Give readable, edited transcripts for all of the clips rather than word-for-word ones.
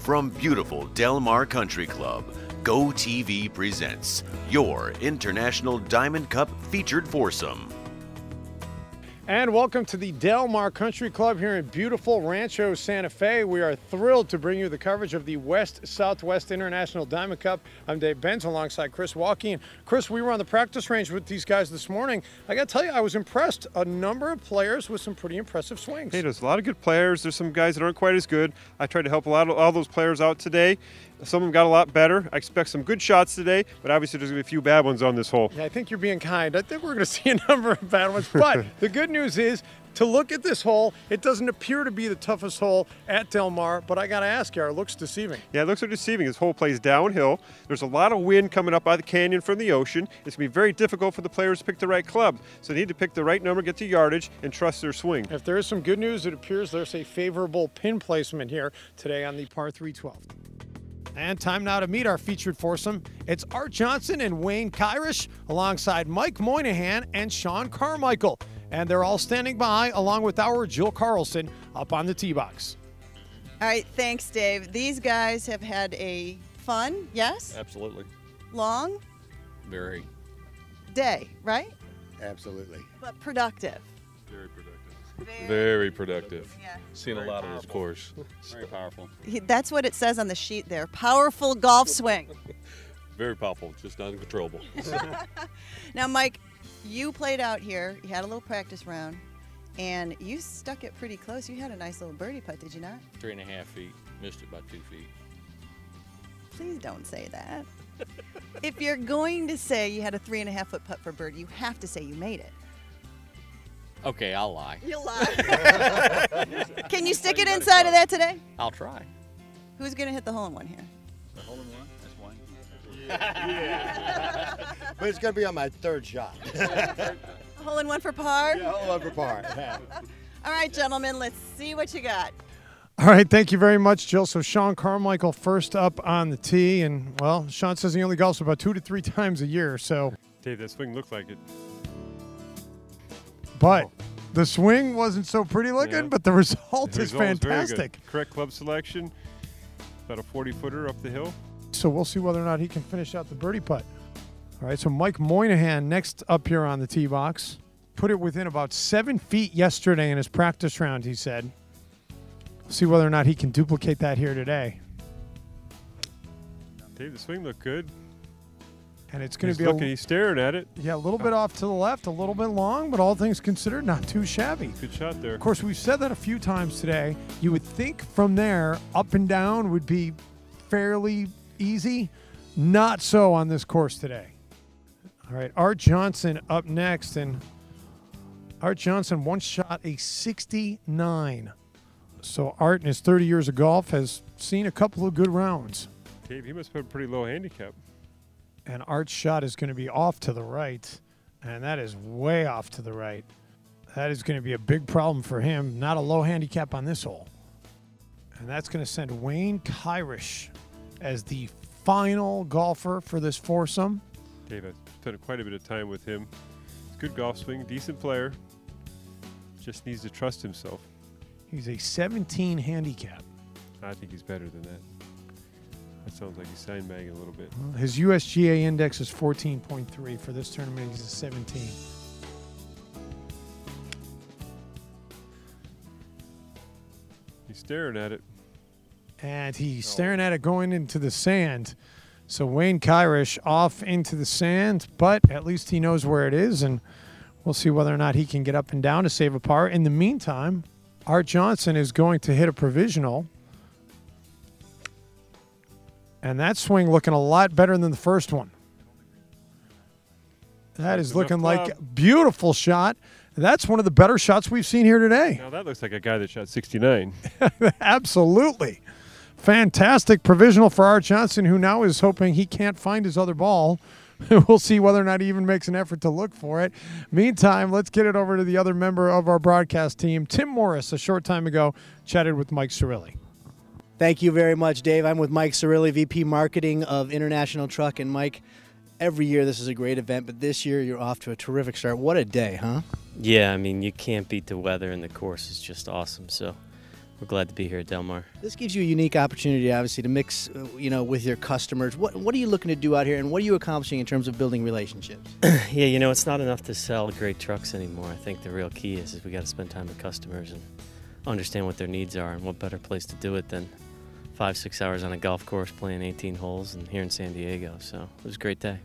From beautiful Del Mar Country Club, Go TV presents your International Diamond Cup featured foursome. And welcome to the Del Mar Country Club here in beautiful Rancho Santa Fe. We are thrilled to bring you the coverage of the West-Southwest International Diamond Cup. I'm Dave Benz alongside Chris Walkie. And Chris, we were on the practice range with these guys this morning. I got to tell you, I was impressed. A number of players with some pretty impressive swings. Hey, there's a lot of good players. There's some guys that aren't quite as good. I tried to help all those players out today. Some of them got a lot better. I expect some good shots today, but obviously there's going to be a few bad ones on this hole. Yeah, I think you're being kind. I think we're going to see a number of bad ones. But the good news is, to look at this hole, it doesn't appear to be the toughest hole at Del Mar, but I got to ask you, it looks deceiving. Yeah, it looks like deceiving. This hole plays downhill. There's a lot of wind coming up out of the canyon from the ocean. It's going to be very difficult for the players to pick the right club. So they need to pick the right number, get the yardage, and trust their swing. If there is some good news, it appears there's a favorable pin placement here today on the par 312. And time now to meet our featured foursome. It's Art Johnson and Wayne Kyrish alongside Mike Moynihan and Sean Carmichael. And they're all standing by along with our Jill Carlson up on the tee box. All right, thanks, Dave. These guys have had a fun, yes? Absolutely. Long? Very. Day, right? Absolutely. But productive. Very productive. Very productive. Yeah. Seen a lot of this course. Very powerful. That's what it says on the sheet there. Powerful golf swing. Very powerful, just not uncontrollable. Now, Mike, you played out here. You had a little practice round, and you stuck it pretty close. You had a nice little birdie putt, did you not? 3.5 feet. Missed it by 2 feet. Please don't say that. If you're going to say you had a 3.5-foot putt for birdie, you have to say you made it. Okay, I'll lie. You'll lie. Can you stick it inside of that today? I'll try. Who's going to hit the hole-in-one here? The hole in one? That's one. Yeah. But it's going to be on my third shot. Hole-in-one for par? Yeah, hole in for par. Yeah. All right, gentlemen, let's see what you got. All right, thank you very much, Jill. So Sean Carmichael first up on the tee. And, well, Sean says he only golfs about 2 to 3 times a year. So, Dave, that swing looked like it. but the swing wasn't so pretty looking, Yeah. but the result The is result was very good. fantastic. Correct club selection. About a 40-footer up the hill. So we'll see whether or not he can finish out the birdie putt. All right, so Mike Moynihan next up here on the tee box. Put it within about 7 feet yesterday in his practice round, he said. See whether or not he can duplicate that here today. Dave, the swing looked good. And it's going He's to be looking, he's staring at it. a little bit off to the left, a little bit long, but all things considered, not too shabby. Good shot there. Of course, we've said that a few times today. You would think from there, up and down would be fairly easy. Not so on this course today. All right, Art Johnson up next. And Art Johnson once shot a 69. So Art, in his 30 years of golf, has seen a couple of good rounds. Dave, he must have a pretty low handicap. And Art's shot is going to be off to the right. And that is way off to the right. That is going to be a big problem for him. Not a low handicap on this hole. And that's going to send Wayne Kyrish as the final golfer for this foursome. Dave, I've spent quite a bit of time with him. He's a good golf swing, decent player. Just needs to trust himself. He's a 17 handicap. I think he's better than that. That sounds like he's sandbagging a little bit. His USGA index is 14.3. For this tournament, he's a 17. He's staring at it. And he's staring at it going into the sand. So Wayne Kyrish off into the sand, but at least he knows where it is, and we'll see whether or not he can get up and down to save a par. In the meantime, Art Johnson is going to hit a provisional. And that swing looking a lot better than the first one. That is looking like a beautiful shot. That's one of the better shots we've seen here today. Now that looks like a guy that shot 69. Absolutely. Fantastic provisional for Art Johnson, who now is hoping he can't find his other ball. We'll see whether or not he even makes an effort to look for it. Meantime, let's get it over to the other member of our broadcast team. Tim Morris, a short time ago, chatted with Mike Cirilli. Thank you very much, Dave. I'm with Mike Cirilli, VP Marketing of International Truck. And Mike, every year this is a great event, but this year you're off to a terrific start. What a day, huh? Yeah, I mean, you can't beat the weather, and the course is just awesome. So We're glad to be here at Del Mar. This gives you a unique opportunity, obviously, to mix, with your customers. What are you looking to do out here, and what are you accomplishing in terms of building relationships? Yeah, it's not enough to sell great trucks anymore. I think the real key is we got to spend time with customers and understand what their needs are, and what better place to do it than 5-6 hours on a golf course playing 18 holes and here in San Diego. So it was a great day.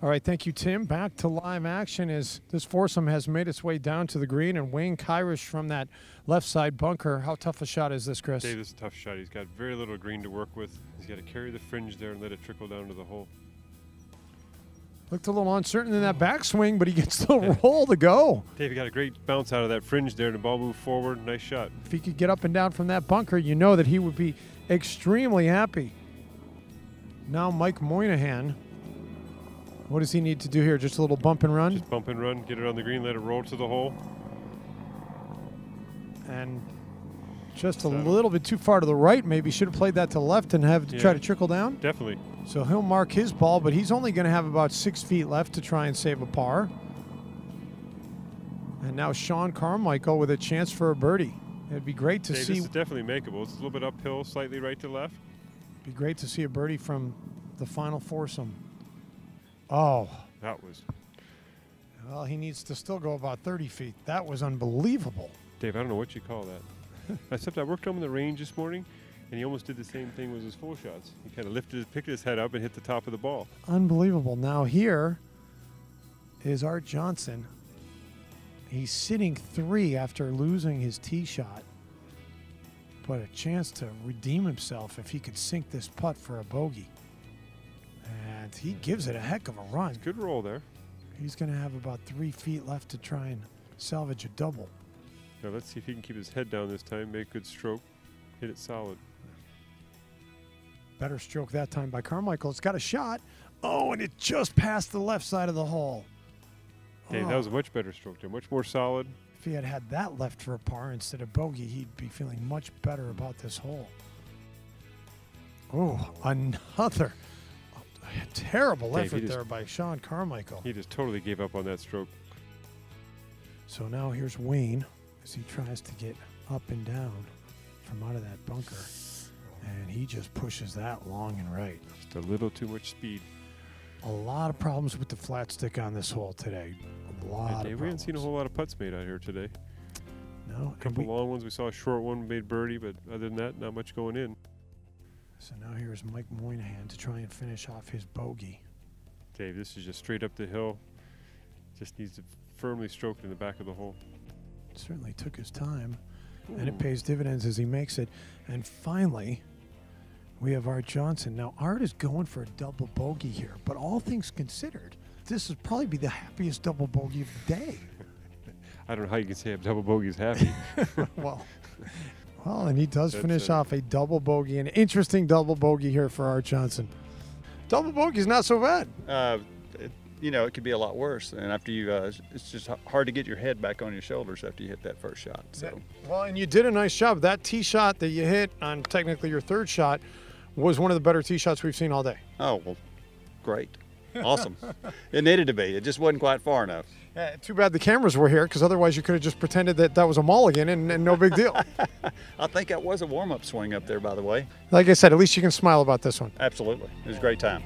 All right, thank you, Tim. Back to live action as this foursome has made its way down to the green, and Wayne Kyrish from that left side bunker. How tough a shot is this, Chris? Dave, this is a tough shot. He's got very little green to work with. He's got to carry the fringe there and let it trickle down to the hole. Looked a little uncertain in that backswing, but he gets the roll to go. Dave, he got a great bounce out of that fringe there, and the ball moved forward. Nice shot. If he could get up and down from that bunker, you know that he would be extremely happy. Now Mike Moynihan. What does he need to do here? Just a little bump and run? Just bump and run, get it on the green, let it roll to the hole. And just a little bit too far to the right. Maybe should have played that to the left and have to try to trickle down. Definitely. So he'll mark his ball, but he's only going to have about 6 feet left to try and save a par. And now Sean Carmichael with a chance for a birdie. It'd be great to see. This is definitely makeable. It's a little bit uphill, slightly right to left. Be great to see a birdie from the final foursome. Oh. That was. Well, he needs to still go about 30 feet. That was unbelievable. Dave, I don't know what you call that. Except I worked him in the range this morning, and he almost did the same thing with his full shots. He kind of picked his head up and hit the top of the ball. Unbelievable. Now here is Art Johnson. He's sitting 3 after losing his tee shot. But a chance to redeem himself if he could sink this putt for a bogey. And he gives it a heck of a run. Good roll there. He's going to have about 3 feet left to try and salvage a double. Now let's see if he can keep his head down this time, make a good stroke, hit it solid. Better stroke that time by Carmichael. It's got a shot. Oh, and it just passed the left side of the hole. Dave, that was a much better stroke there, much more solid. If he had had that left for a par instead of bogey, he'd be feeling much better about this hole. Oh, another terrible Dave, effort there by Sean Carmichael. He just totally gave up on that stroke. So now here's Wayne as he tries to get up and down from out of that bunker. And he just pushes that long and right. Just a little too much speed. A lot of problems with the flat stick on this hole today. A lot of problems. We haven't seen a whole lot of putts made out here today. No. A couple long ones. We saw a short one made birdie, but other than that, not much going in. So now here's Mike Moynihan to try and finish off his bogey. Dave, this is just straight up the hill. Just needs to firmly stroke it in the back of the hole. Certainly took his time, and it pays dividends as he makes it. And finally, we have Art Johnson. Now, Art is going for a double bogey here, but all things considered, this would probably be the happiest double bogey of the day. I don't know how you can say a double bogey is happy. Well, and he does finish off a double bogey, an interesting double bogey here for Art Johnson. Double bogey's not so bad. It could be a lot worse. And after you, it's just hard to get your head back on your shoulders after you hit that first shot. So. Well, and you did a nice job. That tee shot that you hit on technically your third shot was one of the better tee shots we've seen all day. Oh, well, great. Awesome. It needed to be. It just wasn't quite far enough. Yeah, too bad the cameras were here, because otherwise you could have just pretended that that was a mulligan and no big deal. I think that was a warm-up swing up there, by the way. Like I said, at least you can smile about this one. Absolutely. It was a great time.